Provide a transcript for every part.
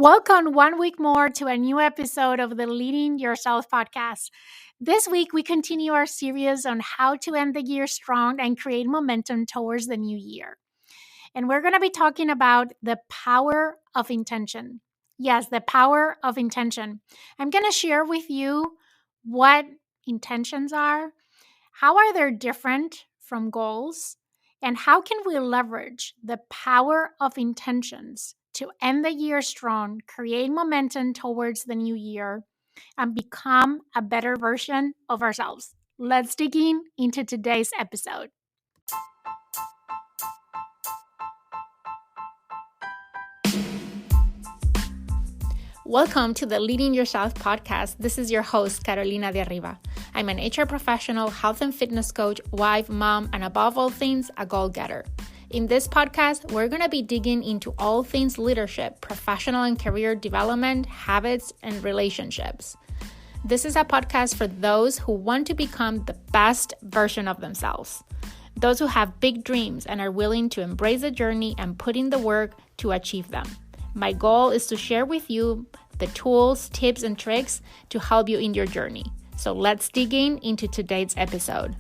Welcome one week more to a new episode of the Leading Yourself podcast. This week, we continue our series on how to end the year strong and create momentum towards the new year. And we're going to be talking about the power of intention. Yes, the power of intention. I'm going to share with you what intentions are, how are they different from goals, and how can we leverage the power of intentions to end the year strong, create momentum towards the new year, and become a better version of ourselves? Let's dig into today's episode. Welcome to the Leading Yourself podcast. This is your host, Carolina de Arriba. I'm an HR professional, health and fitness coach, wife, mom, and above all things, a goal-getter. In this podcast, we're going to be digging into all things leadership, professional and career development, habits, and relationships. This is a podcast for those who want to become the best version of themselves. Those who have big dreams and are willing to embrace the journey and put in the work to achieve them. My goal is to share with you the tools, tips, and tricks to help you in your journey. So let's dig into today's episode.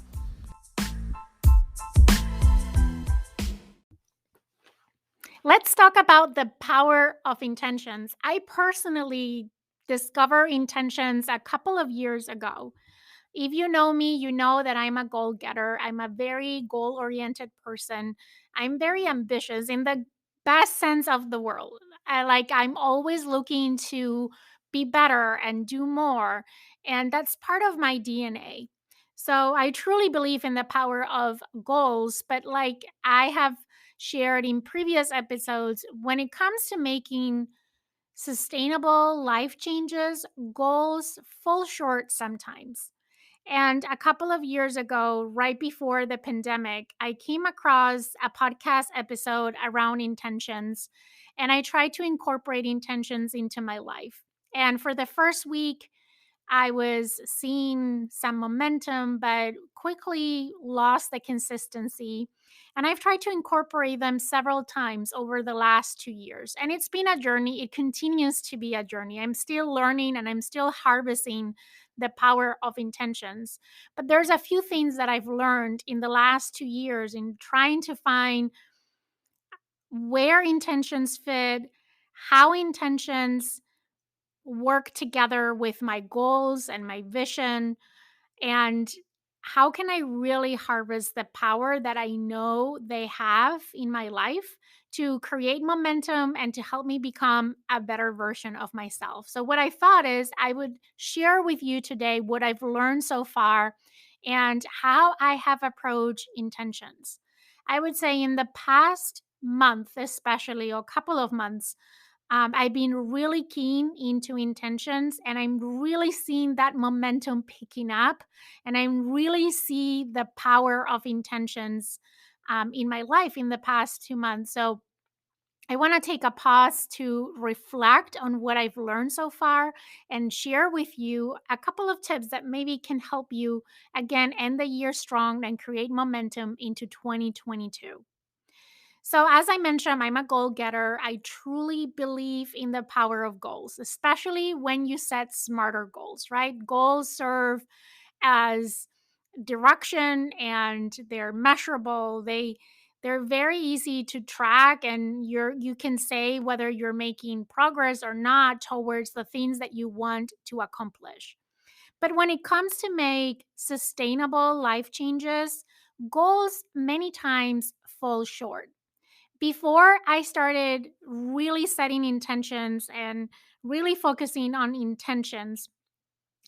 Let's talk about the power of intentions. I personally discovered intentions a couple of years ago. If you know me, you know that I'm a goal getter. I'm a very goal oriented person. I'm very ambitious in the best sense of the world. I'm always looking to be better and do more. And that's part of my DNA. So I truly believe in the power of goals. But like I have shared in previous episodes, when it comes to making sustainable life changes, goals fall short sometimes. And a couple of years ago, right before the pandemic, I came across a podcast episode around intentions, and I tried to incorporate intentions into my life. And for the first week, I was seeing some momentum, but quickly lost the consistency. And I've tried to incorporate them several times over the last 2 years. And it's been a journey. It continues to be a journey. I'm still learning and I'm still harvesting the power of intentions. But there's a few things that I've learned in the last 2 years in trying to find where intentions fit, how intentions work together with my goals and my vision, and how can I really harvest the power that I know they have in my life to create momentum and to help me become a better version of myself. So, what I thought is I would share with you today what I've learned so far and how I have approached intentions. I would say in the past month, especially, or couple of months, I've been really keen into intentions and I'm really seeing that momentum picking up. And I really see the power of intentions in my life in the past 2 months. So I want to take a pause to reflect on what I've learned so far and share with you a couple of tips that maybe can help you, again, end the year strong and create momentum into 2022. So, as I mentioned, I'm a goal getter. I truly believe in the power of goals, especially when you set smarter goals, right? Goals serve as direction and they're measurable. They're very easy to track and you can say whether you're making progress or not towards the things that you want to accomplish. But when it comes to make sustainable life changes, goals many times fall short. Before I started really setting intentions and really focusing on intentions,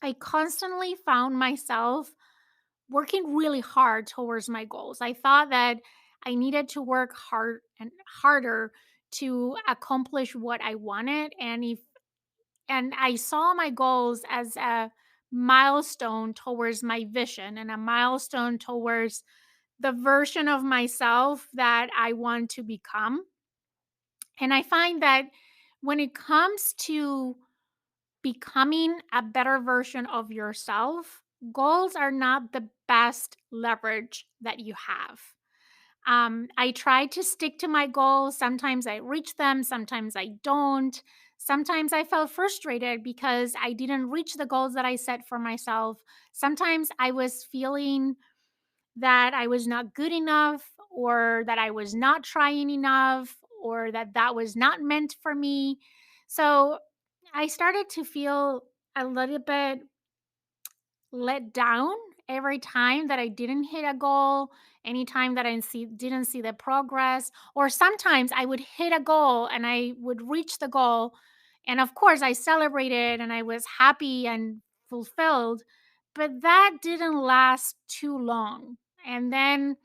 I constantly found myself working really hard towards my goals. I thought that I needed to work hard and harder to accomplish what I wanted, and I saw my goals as a milestone towards my vision and a milestone towards the version of myself that I want to become. And I find that when it comes to becoming a better version of yourself, goals are not the best leverage that you have. I try to stick to my goals. Sometimes I reach them, sometimes I don't. Sometimes I felt frustrated because I didn't reach the goals that I set for myself. Sometimes I was feeling that I was not good enough, or that I was not trying enough, or that that was not meant for me. So I started to feel a little bit let down every time that I didn't hit a goal, anytime that didn't see the progress, or sometimes I would hit a goal and I would reach the goal. And of course, I celebrated and I was happy and fulfilled, but that didn't last too long. And then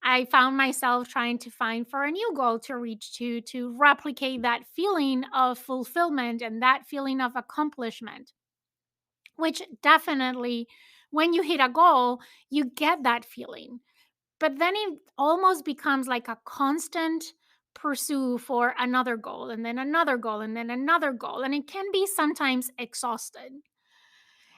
I found myself trying to find for a new goal to reach to replicate that feeling of fulfillment and that feeling of accomplishment, which definitely, when you hit a goal, you get that feeling. But then it almost becomes like a constant pursuit for another goal, and then another goal, and then another goal. And it can be sometimes exhausted.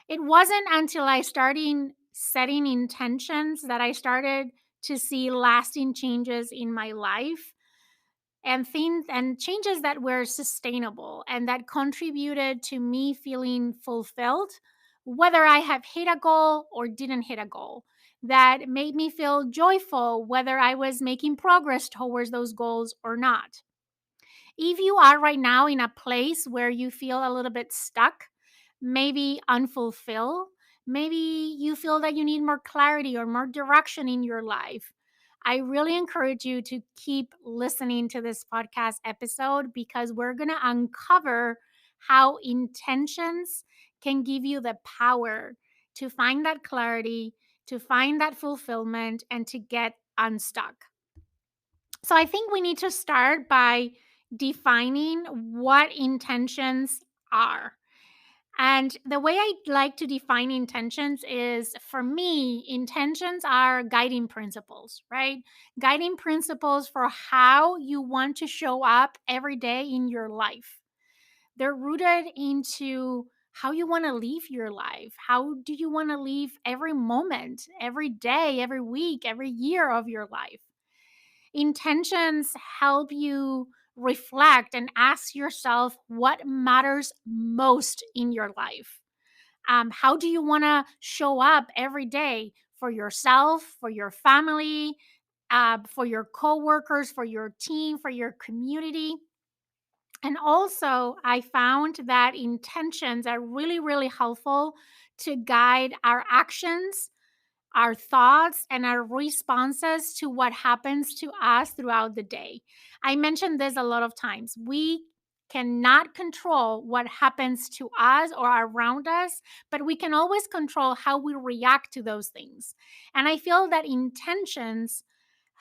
It wasn't until I started setting intentions that I started to see lasting changes in my life, and things and changes that were sustainable and that contributed to me feeling fulfilled, whether I have hit a goal or didn't hit a goal, that made me feel joyful whether I was making progress towards those goals or not. If you are right now in a place where you feel a little bit stuck, maybe unfulfilled, maybe you feel that you need more clarity or more direction in your life, I really encourage you to keep listening to this podcast episode, because we're going to uncover how intentions can give you the power to find that clarity, to find that fulfillment, and to get unstuck. So I think we need to start by defining what intentions are. And the way I like to define intentions is, for me, intentions are guiding principles, right? Guiding principles for how you want to show up every day in your life. They're rooted into how you want to live your life. How do you want to live every moment, every day, every week, every year of your life? Intentions help you reflect and ask yourself what matters most in your life. How do you want to show up every day for yourself, for your family, for your coworkers, for your team, for your community? And also, I found that intentions are really, really helpful to guide our actions, our thoughts, and our responses to what happens to us throughout the day. I mentioned this a lot of times. We cannot control what happens to us or around us, but we can always control how we react to those things. And I feel that intentions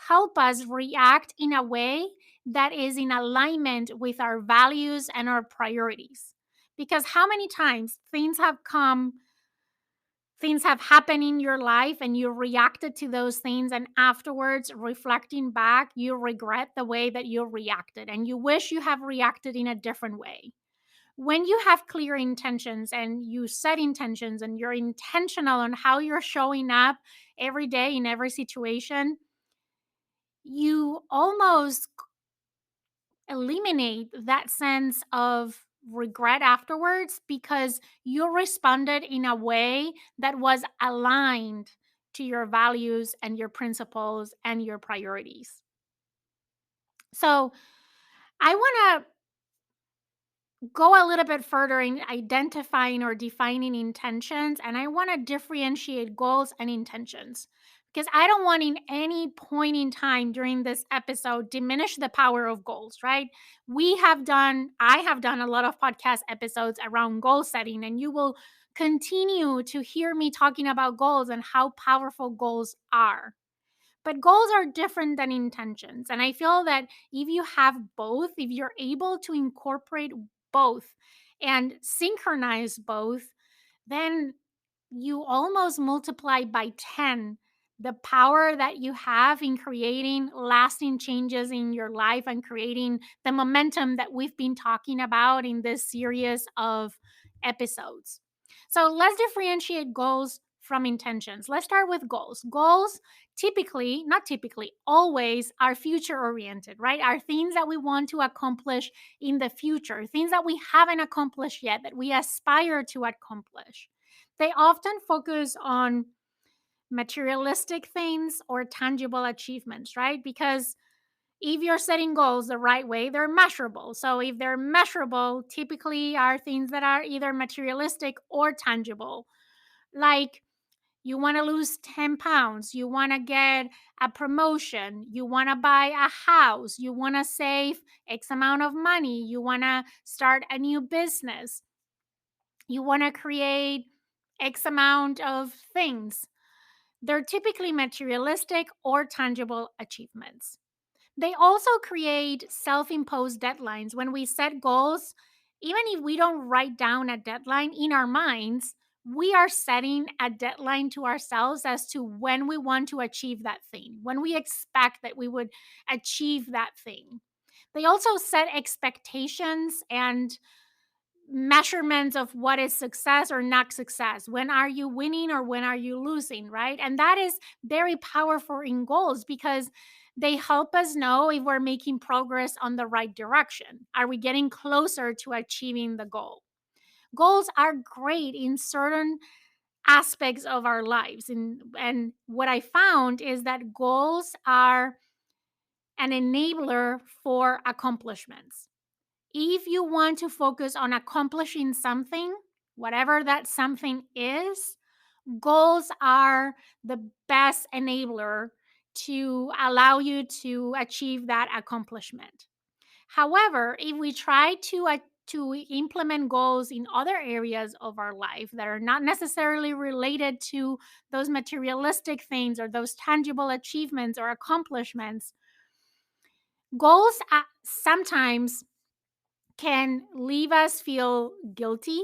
help us react in a way that is in alignment with our values and our priorities. Because how many times things have happened in your life and you reacted to those things, and afterwards, reflecting back, you regret the way that you reacted and you wish you have reacted in a different way. When you have clear intentions and you set intentions and you're intentional on how you're showing up every day in every situation, you almost eliminate that sense of regret afterwards, because you responded in a way that was aligned to your values and your principles and your priorities. So, I want to go a little bit further in identifying or defining intentions, and I want to differentiate goals and intentions, because I don't want in any point in time during this episode diminish the power of goals, right? I have done a lot of podcast episodes around goal setting, and you will continue to hear me talking about goals and how powerful goals are. But goals are different than intentions. And I feel that if you have both, if you're able to incorporate both and synchronize both, then you almost multiply by 10 the power that you have in creating lasting changes in your life and creating the momentum that we've been talking about in this series of episodes. So let's differentiate goals from intentions. Let's start with goals. Goals typically, not typically, always are future oriented, right? Are things that we want to accomplish in the future, things that we haven't accomplished yet, that we aspire to accomplish. They often focus on materialistic things or tangible achievements, right? Because if you're setting goals the right way, they're measurable. So if they're measurable, typically are things that are either materialistic or tangible. Like you want to lose 10 pounds, you want to get a promotion, you want to buy a house, you want to save X amount of money, you want to start a new business, you want to create X amount of things. They're typically materialistic or tangible achievements. They also create self imposed deadlines. When we set goals, even if we don't write down a deadline in our minds, we are setting a deadline to ourselves as to when we want to achieve that thing, when we expect that we would achieve that thing. They also set expectations and measurements of what is success or not success. When are you winning or when are you losing, right? And that is very powerful in goals because they help us know if we're making progress on the right direction. Are we getting closer to achieving the goal? Goals are great in certain aspects of our lives. And what I found is that goals are an enabler for accomplishments. If you want to focus on accomplishing something, whatever that something is, goals are the best enabler to allow you to achieve that accomplishment. However, if we try to implement goals in other areas of our life that are not necessarily related to those materialistic things or those tangible achievements or accomplishments, goals sometimes can leave us feel guilty,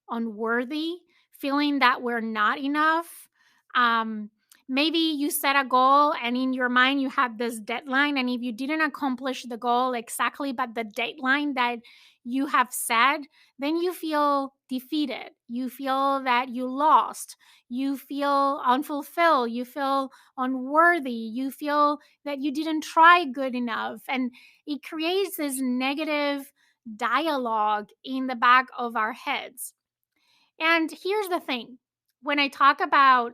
unworthy, feeling that we're not enough. Um, Maybe you set a goal and in your mind you have this deadline, and if you didn't accomplish the goal exactly but the deadline that you have set, then you feel defeated. You feel that you lost. You feel unfulfilled. You feel unworthy. You feel that you didn't try good enough. And it creates this negative dialogue in the back of our heads. And here's the thing, when I talk about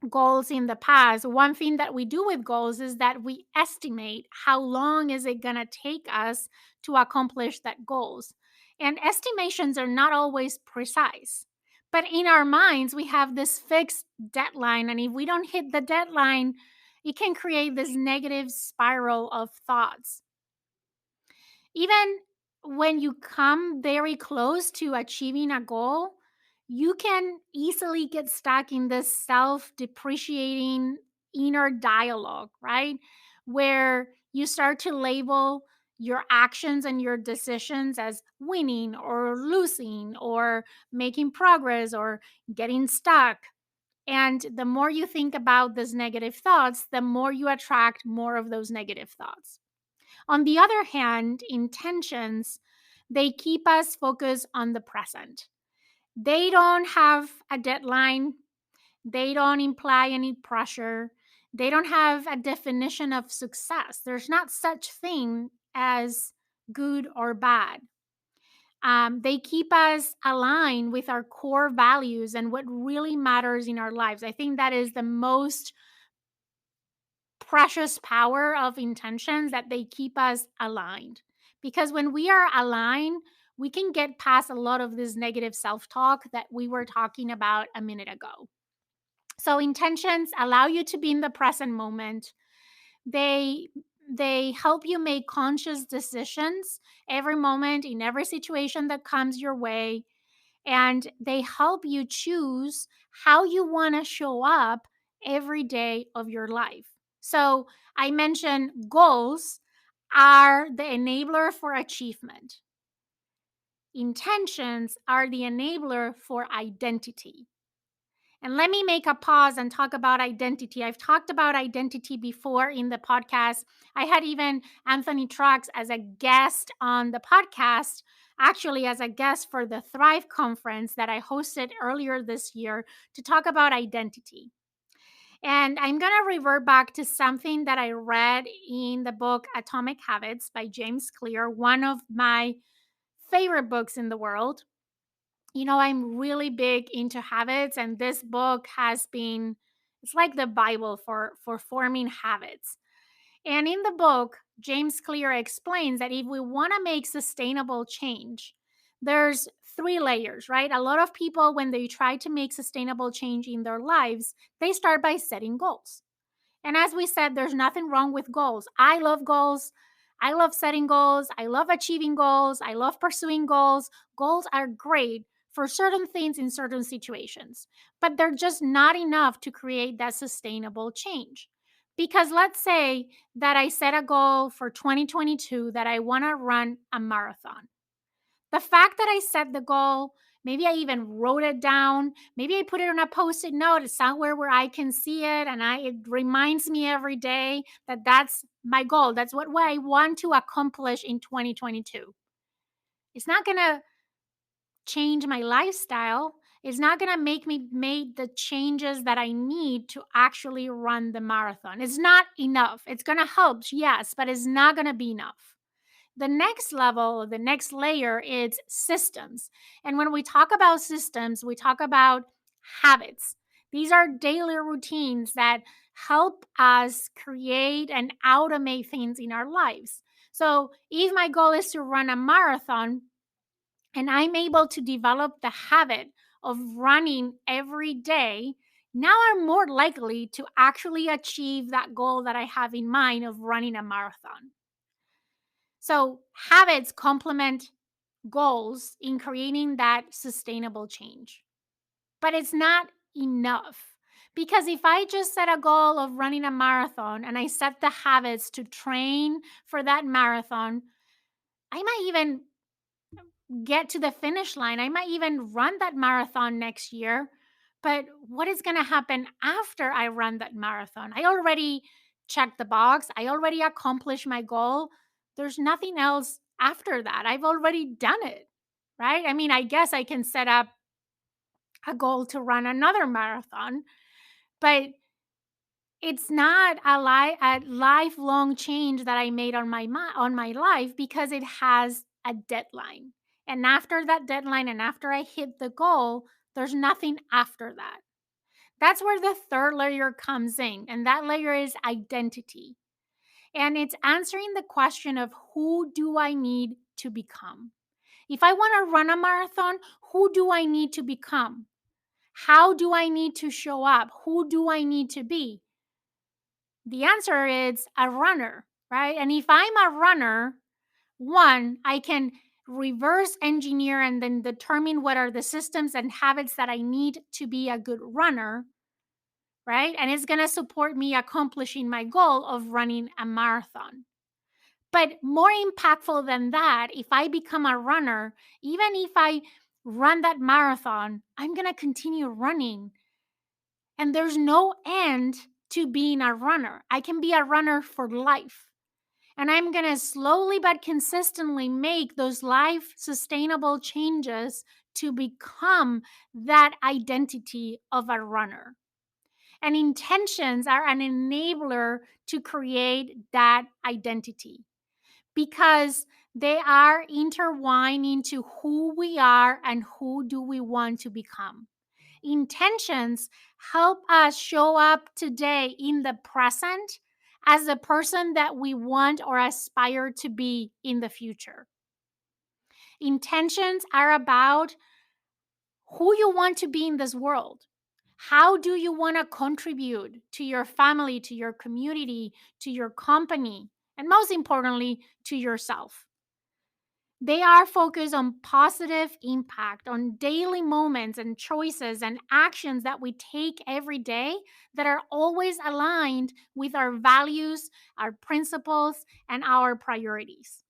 goals in the past, one thing that we do with goals is that we estimate how long is it going to take us to accomplish that goals. And estimations are not always precise. But in our minds, we have this fixed deadline. And if we don't hit the deadline, it can create this negative spiral of thoughts. Even when you come very close to achieving a goal, you can easily get stuck in this self depreciating inner dialogue, right? Where you start to label your actions and your decisions as winning or losing or making progress or getting stuck. And the more you think about these negative thoughts, the more you attract more of those negative thoughts. On the other hand, intentions, they keep us focused on the present. They don't have a deadline, they don't imply any pressure, they don't have a definition of success. There's not such thing as good or bad. They keep us aligned with our core values and what really matters in our lives. I think that is the most precious power of intentions, that they keep us aligned. Because when we are aligned, we can get past a lot of this negative self talk that we were talking about a minute ago. So, intentions allow you to be in the present moment. They they help you make conscious decisions every moment in every situation that comes your way, and they help you choose how you want to show up every day of your life. So, I mentioned goals are the enabler for achievement. Intentions are the enabler for identity. And let me make a pause and talk about identity. I've talked about identity before in the podcast. I had even Anthony Trucks as a guest on the podcast, actually, as a guest for the Thrive conference that I hosted earlier this year to talk about identity. And I'm going to revert back to something that I read in the book Atomic Habits by James Clear, one of my favorite books in the world. I'm really big into habits, and this book has been, it's like the Bible for forming habits. And in the book, James Clear explains that if we want to make sustainable change, there's three layers, right? A lot of people, when they try to make sustainable change in their lives, they start by setting goals. And as we said, there's nothing wrong with goals. I love goals. I love setting goals. I love achieving goals. I love pursuing goals. Goals are great for certain things in certain situations, but they're just not enough to create that sustainable change. Because let's say that I set a goal for 2022 that I want to run a marathon. The fact that I set the goal, maybe I even wrote it down, maybe I put it on a post-it note somewhere where I can see it, and it reminds me every day that that's my goal. That's what I want to accomplish in 2022. It's not going to change my lifestyle. It's not going to make me make the changes that I need to actually run the marathon. It's not enough. It's going to help, yes, but it's not going to be enough. The next level, the next layer is systems. And when we talk about systems, we talk about habits. These are daily routines that help us create and automate things in our lives. So, if my goal is to run a marathon and I'm able to develop the habit of running every day, now I'm more likely to actually achieve that goal that I have in mind of running a marathon. So, habits complement goals in creating that sustainable change. But it's not enough, because if I just set a goal of running a marathon and I set the habits to train for that marathon, I might even get to the finish line. I might even run that marathon next year. But what is going to happen after I run that marathon? I already checked the box, I already accomplished my goal. There's nothing else after that. I've already done it, right? I mean, I guess I can set up a goal to run another marathon, but it's not a lifelong change that I made on on my life, because it has a deadline. And after that deadline and after I hit the goal, there's nothing after that. That's where the third layer comes in, and that layer is identity. And it's answering the question of, who do I need to become? If I want to run a marathon, who do I need to become? How do I need to show up? Who do I need to be? The answer is a runner, right? And if I'm a runner, one, I can reverse engineer and then determine what are the systems and habits that I need to be a good runner, right? And it's going to support me accomplishing my goal of running a marathon. But more impactful than that, if I become a runner, even if I run that marathon, I'm going to continue running. And there's no end to being a runner. I can be a runner for life. And I'm going to slowly but consistently make those life sustainable changes to become that identity of a runner. And intentions are an enabler to create that identity, because they are intertwined into who we are and who do we want to become. Intentions help us show up today in the present as the person that we want or aspire to be in the future. Intentions are about who you want to be in this world. How do you want to contribute to your family, to your community, to your company, and most importantly, to yourself? They are focused on positive impact, on daily moments and choices and actions that we take every day that are always aligned with our values, our principles, and our priorities.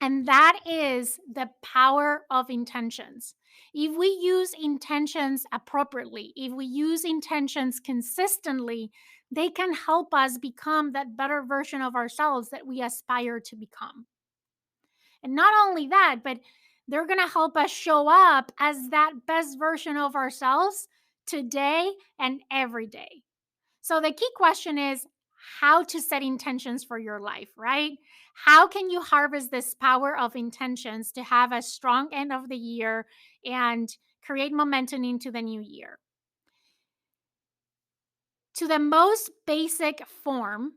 And that is the power of intentions. If we use intentions appropriately, if we use intentions consistently, they can help us become that better version of ourselves that we aspire to become. And not only that, but they're going to help us show up as that best version of ourselves today and every day. So the key question is how to set intentions for your life, right? How can you harvest this power of intentions to have a strong end of the year and create momentum into the new year? To the most basic form,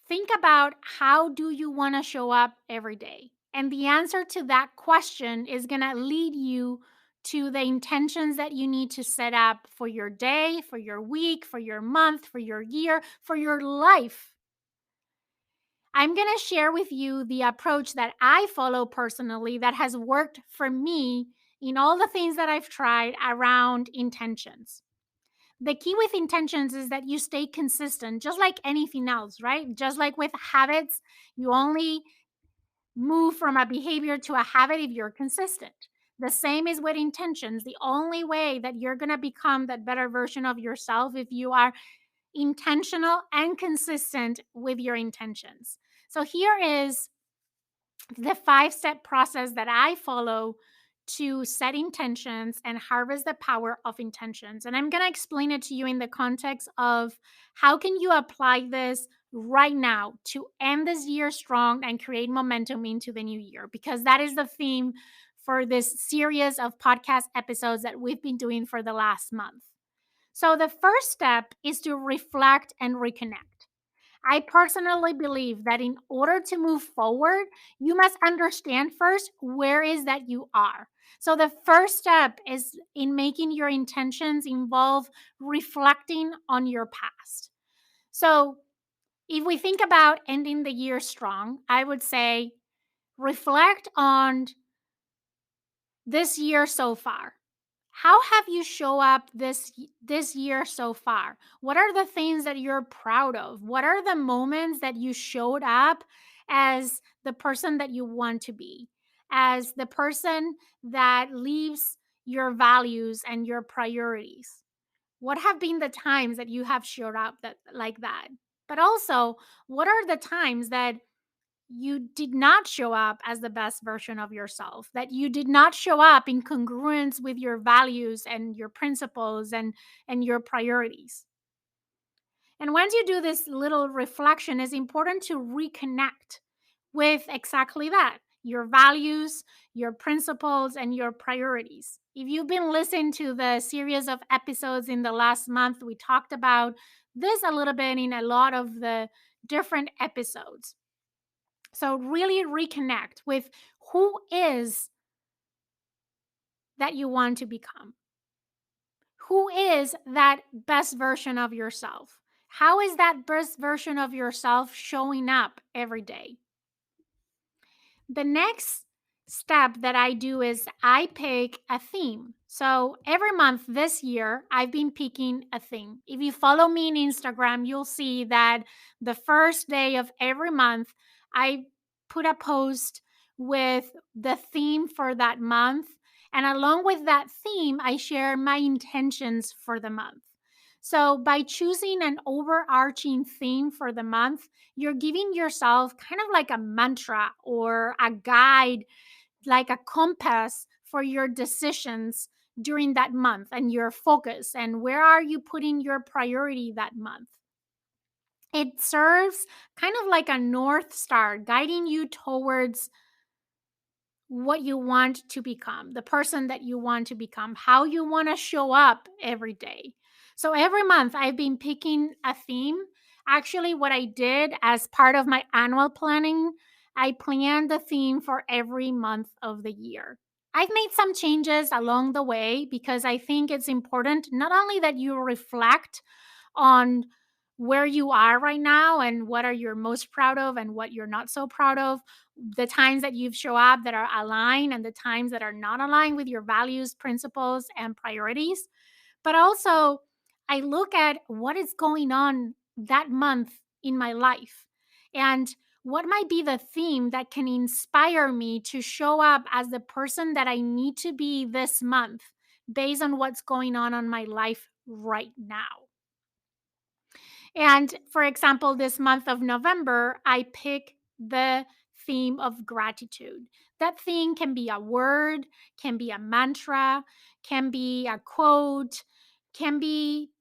think about how do you want to show up every day? And the answer to that question is going to lead you to the intentions that you need to set up for your day, for your week, for your month, for your year, for your life. I'm going to share with you the approach that I follow personally that has worked for me in all the things that I've tried around intentions. The key with intentions is that you stay consistent, just like anything else, right? Just like with habits, you only move from a behavior to a habit if you're consistent. The same is with intentions. The only way that you're going to become that better version of yourself if you are intentional and consistent with your intentions. So here is the 5-step process that I follow to set intentions and harvest the power of intentions. And I'm going to explain it to you in the context of how can you apply this right now to end this year strong and create momentum into the new year, because that is the theme for this series of podcast episodes that we've been doing for the last month. So the first step is to reflect and reconnect. I personally believe that in order to move forward, you must understand first where is that you are. So the first step is in making your intentions involve reflecting on your past. So if we think about ending the year strong, I would say reflect on this year so far. How have you show up this year so far? What are the things that you're proud of? What are the moments that you showed up as the person that you want to be, as the person that lives your values and your priorities? What have been the times that you have showed up that like that? But also, what are the times that you did not show up as the best version of yourself, that you did not show up in congruence with your values and your principles and your priorities? And once you do this little reflection, it's important to reconnect with exactly that, your values, your principles, and your priorities. If you've been listening to the series of episodes in the last month, we talked about this a little bit in a lot of the different episodes. So really reconnect with who is that you want to become. Who is that best version of yourself? How is that best version of yourself showing up every day? The next step that I do is I pick a theme. So every month this year, I've been picking a theme. If you follow me on Instagram, you'll see that the first day of every month, I put a post with the theme for that month. And along with that theme, I share my intentions for the month. So by choosing an overarching theme for the month, you're giving yourself kind of like a mantra or a guide, like a compass for your decisions during that month and your focus and where are you putting your priority that month. It serves kind of like a north star guiding you towards what you want to become, the person that you want to become, how you want to show up every day. So every month I've been picking a theme. Actually, what I did as part of my annual planning, I planned the theme for every month of the year. I've made some changes along the way because I think it's important not only that you reflect on where you are right now and what are you most proud of and what you're not so proud of, the times that you've show up that are aligned and the times that are not aligned with your values, principles, and priorities. But also, I look at what is going on that month in my life and What might be the theme that can inspire me to show up as the person that I need to be this month based on what's going on my life right now? And for example, this month of November, I pick the theme of gratitude. That theme can be a word, can be a mantra, can be a quote, can be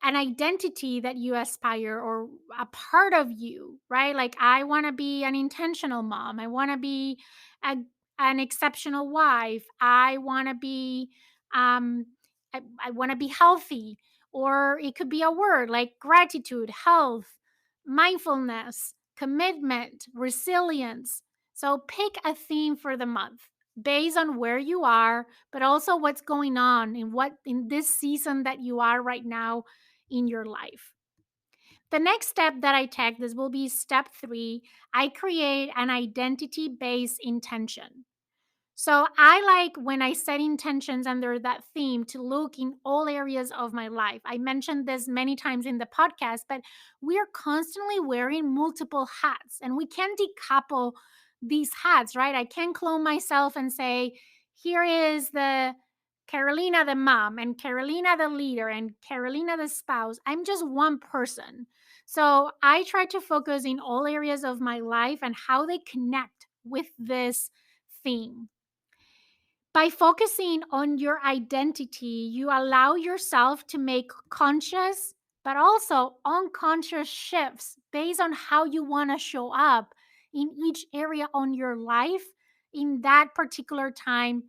an identity that you aspire or a part of you, right? Like, I want to be an intentional mom. I want to be a, an exceptional wife. I want to be, um, I want to be healthy. Or it could be a word like gratitude, health, mindfulness, commitment, resilience. So pick a theme for the month based on where you are, but also what's going on in this season that you are right now in your life. The next step that I take, this will be step 3, I create an identity based intention. So I like when I set intentions under that theme to look in all areas of my life. I mentioned this many times in the podcast, but we are constantly wearing multiple hats and we can decouple these hats, right? I can clone myself and say, here is the Carolina the mom and Carolina the leader and Carolina the spouse. I'm just one person. So I try to focus in all areas of my life and how they connect with this theme. By focusing on your identity, you allow yourself to make conscious but also unconscious shifts based on how you want to show up in each area on your life in that particular time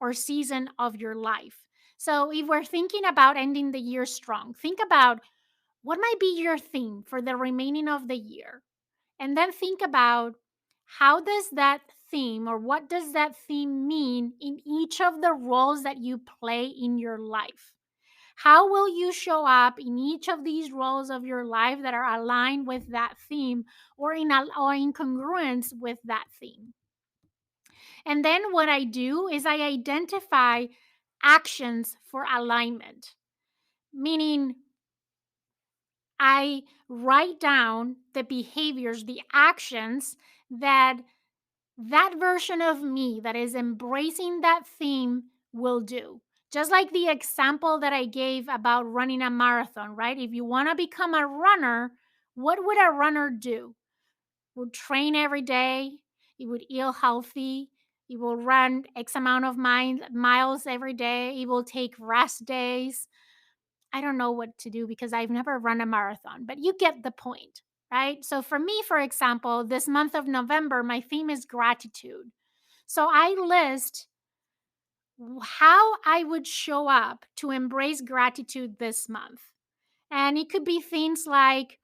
or season of your life. So, if we're thinking about ending the year strong, think about what might be your theme for the remaining of the year. And then think about how does that theme or what does that theme mean in each of the roles that you play in your life? How will you show up in each of these roles of your life that are aligned with that theme or in congruence with that theme? And then what I do is I identify actions for alignment, meaning I write down the behaviors, the actions that that version of me that is embracing that theme will do. Just like the example that I gave about running a marathon, right? If you want to become a runner, what would a runner do? Would train every day, it would eat healthy, it will run X amount of miles every day, it will take rest days. I don't know what to do because I've never run a marathon, but you get the point, right? So for me, for example, this month of November, my theme is gratitude. So I list how I would show up to embrace gratitude this month. And it could be things like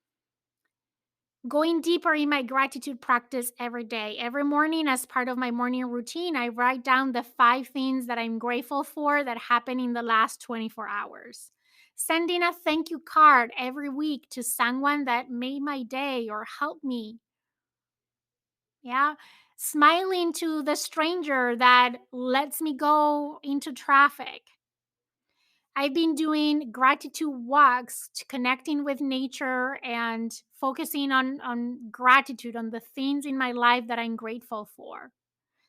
going deeper in my gratitude practice every day. Every morning, as part of my morning routine, I write down the 5 things that I'm grateful for that happened in the last 24 hours. Sending a thank you card every week to someone that made my day or helped me. Yeah. Smiling to the stranger that lets me go into traffic. I've been doing gratitude walks, to connecting with nature and focusing on gratitude, on the things in my life that I'm grateful for.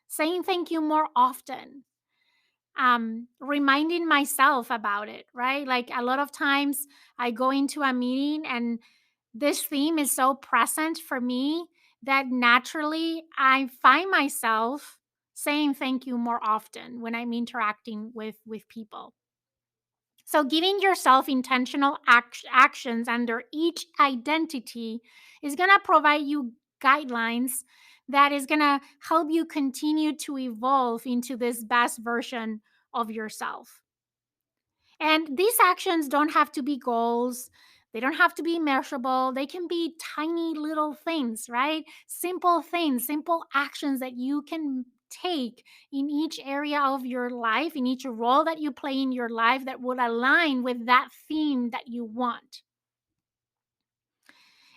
Saying thank you more often. Reminding myself about it, right? Like a lot of times I go into a meeting and this theme is so present for me that naturally I find myself saying thank you more often when I'm interacting with people. So, giving yourself intentional actions under each identity is going to provide you guidelines that is going to help you continue to evolve into this best version of yourself. And these actions don't have to be goals. They don't have to be measurable. They can be tiny little things, right? Simple things, simple actions that you can take in each area of your life, in each role that you play in your life that would align with that theme that you want.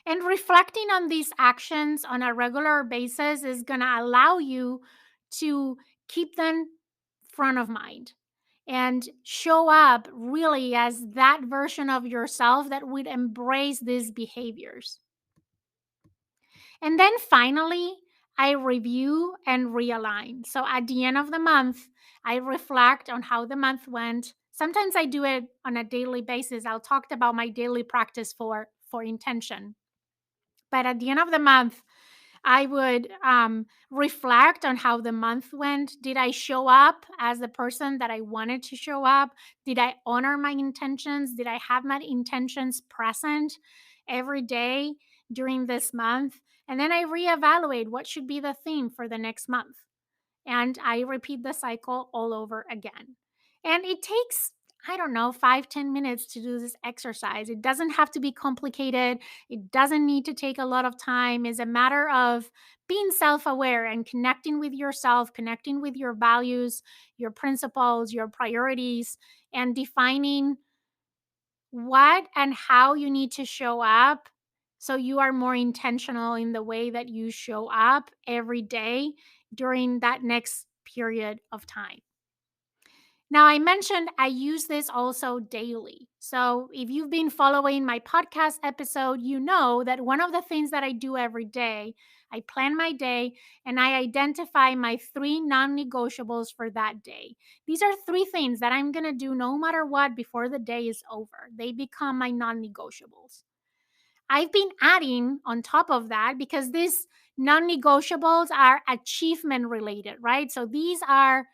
And reflecting on these actions on a regular basis is going to allow you to keep them front of mind and show up really as that version of yourself that would embrace these behaviors. And then finally, I review and realign. So at the end of the month, I reflect on how the month went. Sometimes I do it on a daily basis. I'll talk about my daily practice for intention. But at the end of the month, I would reflect on how the month went. Did I show up as the person that I wanted to show up? Did I honor my intentions? Did I have my intentions present every day during this month? And then I reevaluate what should be the theme for the next month. And I repeat the cycle all over again. And it takes, I don't know, 5-10 minutes to do this exercise. It doesn't have to be complicated. It doesn't need to take a lot of time. It's a matter of being self aware and connecting with yourself, connecting with your values, your principles, your priorities, and defining what and how you need to show up so you are more intentional in the way that you show up every day during that next period of time. Now, I mentioned I use this also daily. So, if you've been following my podcast episode, you know that one of the things that I do every day, I plan my day and I identify my three non negotiables for that day. These are three things that I'm going to do no matter what before the day is over. They become my non negotiables. I've been adding on top of that because these non negotiables are achievement related, right? So, these are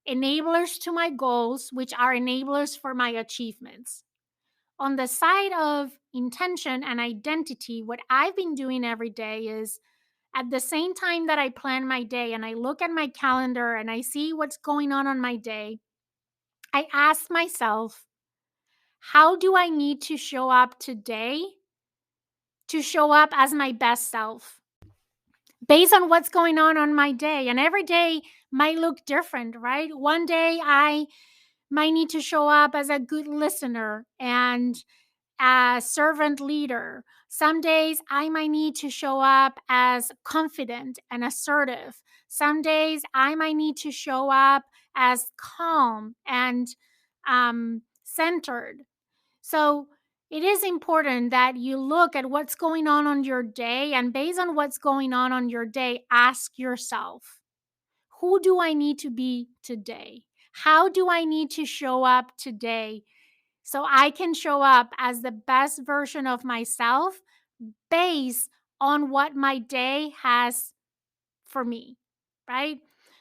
enablers to my goals, which are enablers for my achievements. On the side of intention and identity, what I've been doing every day is at the same time that I plan my day and I look at my calendar and I see what's going on my day, I ask myself, how do I need to show up today to show up as my best self? Based on what's going on my day. And every day might look different, right? One day I might need to show up as a good listener and a servant leader. Some days I might need to show up as confident and assertive. Some days I might need to show up as calm and centered. So it is important that you look at what's going on your day, and based on what's going on your day, ask yourself, who do I need to be today? How do I need to show up today so I can show up as the best version of myself based on what my day has for me, right?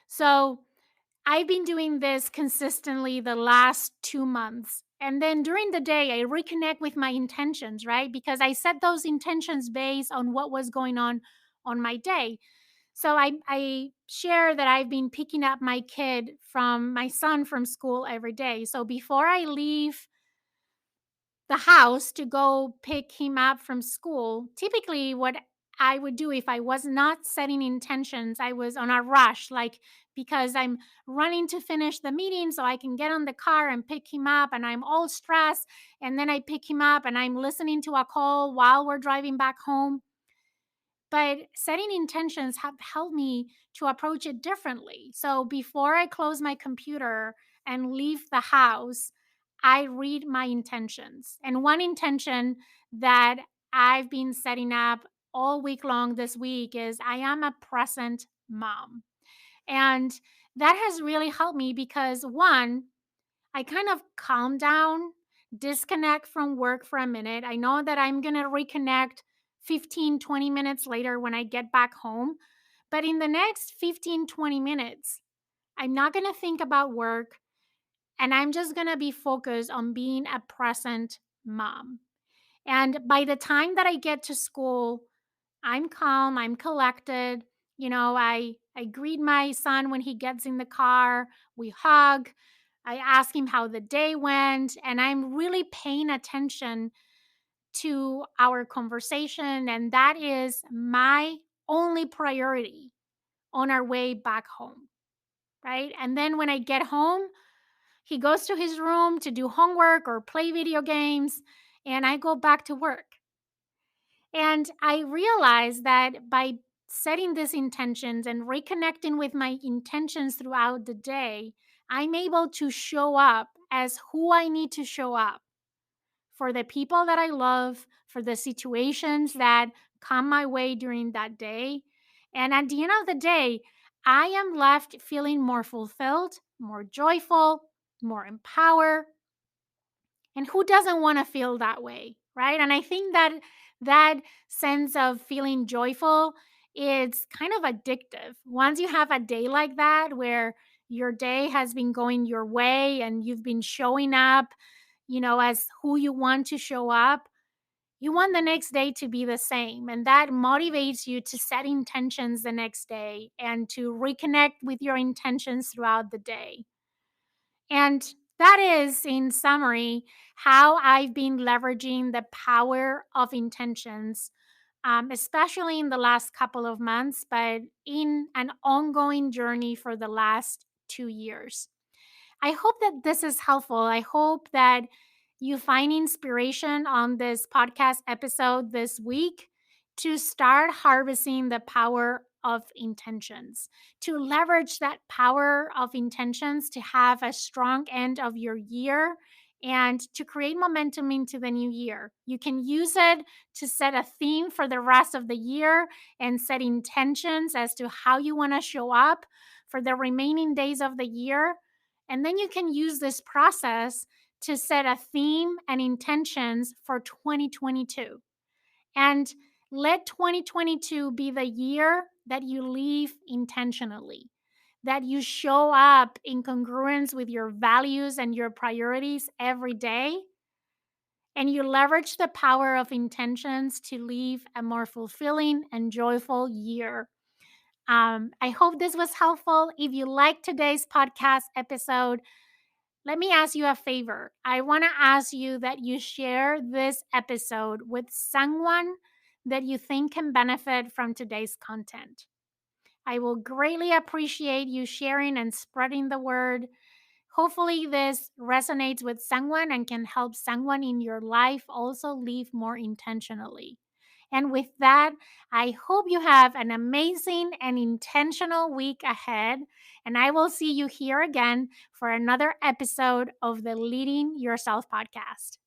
So I've been doing this consistently the last 2 months. And then during the day, I reconnect with my intentions, right? Because I set those intentions based on what was going on my day. So I share that I've been picking up my son from school every day. So before I leave the house to go pick him up from school, typically what I would do if I was not setting intentions, I was on a rush, like because I'm running to finish the meeting so I can get on the car and pick him up, and I'm all stressed. And then I pick him up and I'm listening to a call while we're driving back home. But setting intentions have helped me to approach it differently. So before I close my computer and leave the house, I read my intentions. And one intention that I've been setting up all week long this week is I am a present mom. And that has really helped me because one, I kind of calm down, disconnect from work for a minute. I know that I'm going to reconnect 15, 20 minutes later when I get back home. But in the next 15, 20 minutes, I'm not going to think about work and I'm just going to be focused on being a present mom. And by the time that I get to school, I'm calm, I'm collected. I greet my son when he gets in the car, we hug, I ask him how the day went, and I'm really paying attention to our conversation. And that is my only priority on our way back home, right? And then when I get home, he goes to his room to do homework or play video games, and I go back to work. And I realized that by setting these intentions and reconnecting with my intentions throughout the day, I'm able to show up as who I need to show up for the people that I love, for the situations that come my way during that day. And at the end of the day, I am left feeling more fulfilled, more joyful, more empowered, and who doesn't want to feel that way, right? And I think that that sense of feeling joyful is kind of addictive. Once you have a day like that where your day has been going your way and you've been showing up, as who you want to show up, you want the next day to be the same. And that motivates you to set intentions the next day and to reconnect with your intentions throughout the day. And that is, in summary, how I've been leveraging the power of intentions, especially in the last couple of months, but in an ongoing journey for the last 2 years. I hope that this is helpful. I hope that you find inspiration on this podcast episode this week to start harvesting the power of intentions, to leverage that power of intentions to have a strong end of your year and to create momentum into the new year. You can use it to set a theme for the rest of the year and set intentions as to how you want to show up for the remaining days of the year. And then you can use this process to set a theme and intentions for 2022. And let 2022 be the year that you live intentionally, that you show up in congruence with your values and your priorities every day, and you leverage the power of intentions to live a more fulfilling and joyful year. I hope this was helpful. If you like today's podcast episode, let me ask you a favor. I want to ask you that you share this episode with someone that you think can benefit from today's content. I will greatly appreciate you sharing and spreading the word. Hopefully, this resonates with someone and can help someone in your life also live more intentionally. And with that, I hope you have an amazing and intentional week ahead. And I will see you here again for another episode of the Leading Yourself podcast.